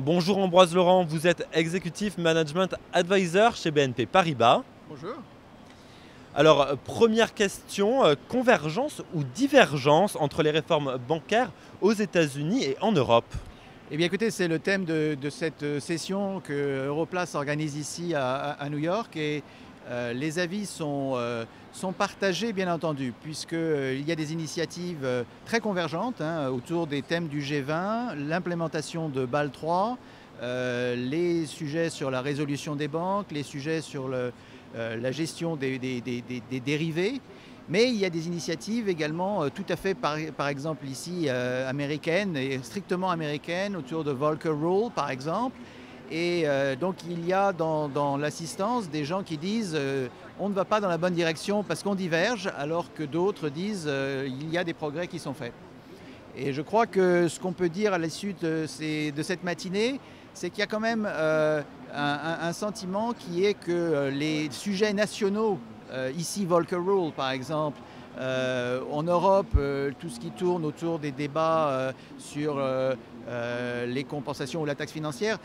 Bonjour Ambroise Laurent, vous êtes Executive Management Advisor chez BNP Paribas. Bonjour. Alors, première question, convergence ou divergence entre les réformes bancaires aux États-Unis et en Europe? Eh bien écoutez, c'est le thème de cette session que Europlace organise ici à New York et les avis sont partagés bien entendu puisqu'il y a des initiatives très convergentes autour des thèmes du G20, l'implémentation de Bâle III, les sujets sur la résolution des banques, les sujets sur la gestion des dérivés. Mais il y a des initiatives également tout à fait, par exemple ici, américaines et strictement américaines, autour de Volcker Rule, par exemple. Et donc il y a dans l'assistance des gens qui disent on ne va pas dans la bonne direction parce qu'on diverge, alors que d'autres disent il y a des progrès qui sont faits. Et je crois que ce qu'on peut dire à l'issue de cette matinée, c'est qu'il y a quand même un sentiment qui est que les sujets nationaux, ici Volcker Rule par exemple, en Europe, tout ce qui tourne autour des débats sur les compensations ou la taxe financière,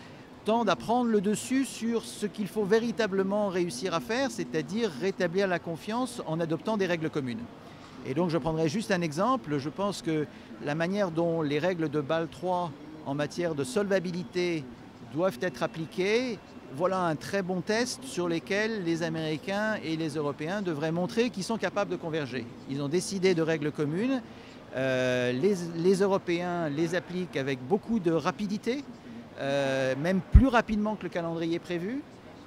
tendent à prendre le dessus sur ce qu'il faut véritablement réussir à faire, c'est-à-dire rétablir la confiance en adoptant des règles communes. Et donc je prendrai juste un exemple. Je pense que la manière dont les règles de Bâle III en matière de solvabilité doivent être appliquées, voilà un très bon test sur lequel les Américains et les Européens devraient montrer qu'ils sont capables de converger. Ils ont décidé de règles communes. Les Européens les appliquent avec beaucoup de rapidité, même plus rapidement que le calendrier prévu.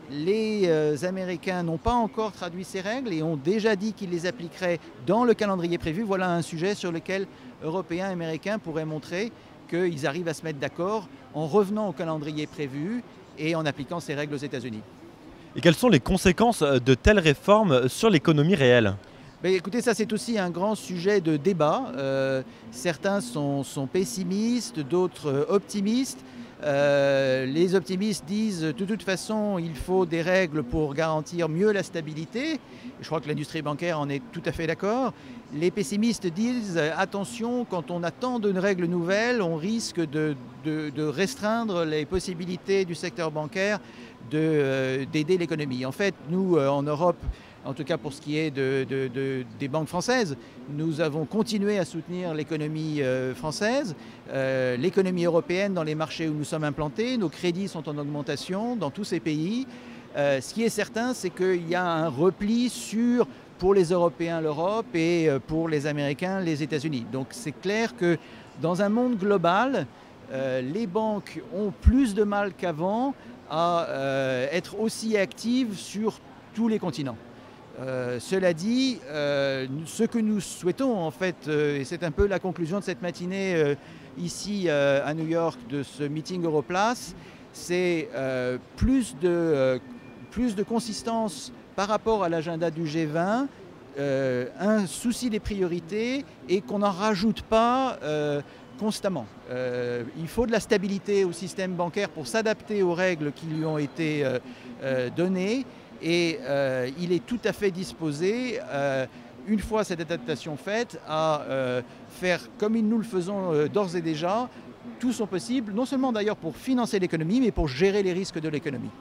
Les Américains n'ont pas encore traduit ces règles et ont déjà dit qu'ils les appliqueraient dans le calendrier prévu. Voilà un sujet sur lequel Européens et Américains pourraient montrer qu'ils arrivent à se mettre d'accord en revenant au calendrier prévu et en appliquant ces règles aux États-Unis. Et quelles sont les conséquences de telles réformes sur l'économie réelle? Mais écoutez, ça c'est aussi un grand sujet de débat. Certains sont pessimistes, d'autres optimistes. Les optimistes disent de toute façon il faut des règles pour garantir mieux la stabilité. Je crois que l'industrie bancaire en est tout à fait d'accord. Les pessimistes disent attention, quand on attend d'une règle nouvelle, on risque de restreindre les possibilités du secteur bancaire d'aider l'économie. En fait, nous en Europe, en tout cas pour ce qui est des banques françaises, nous avons continué à soutenir l'économie française, l'économie européenne dans les marchés où nous sommes implantés. Nos crédits sont en augmentation dans tous ces pays. Ce qui est certain, c'est qu'il y a un repli pour les Européens l'Europe et pour les Américains les États-Unis. Donc c'est clair que dans un monde global, les banques ont plus de mal qu'avant à être aussi actives sur tous les continents. Cela dit, ce que nous souhaitons en fait, et c'est un peu la conclusion de cette matinée ici à New York de ce meeting Europlace, c'est plus de consistance par rapport à l'agenda du G20, un souci des priorités et qu'on n'en rajoute pas constamment. Il faut de la stabilité au système bancaire pour s'adapter aux règles qui lui ont été données. Et il est tout à fait disposé, une fois cette adaptation faite, à faire comme nous le faisons d'ores et déjà, tout son possible, non seulement d'ailleurs pour financer l'économie, mais pour gérer les risques de l'économie.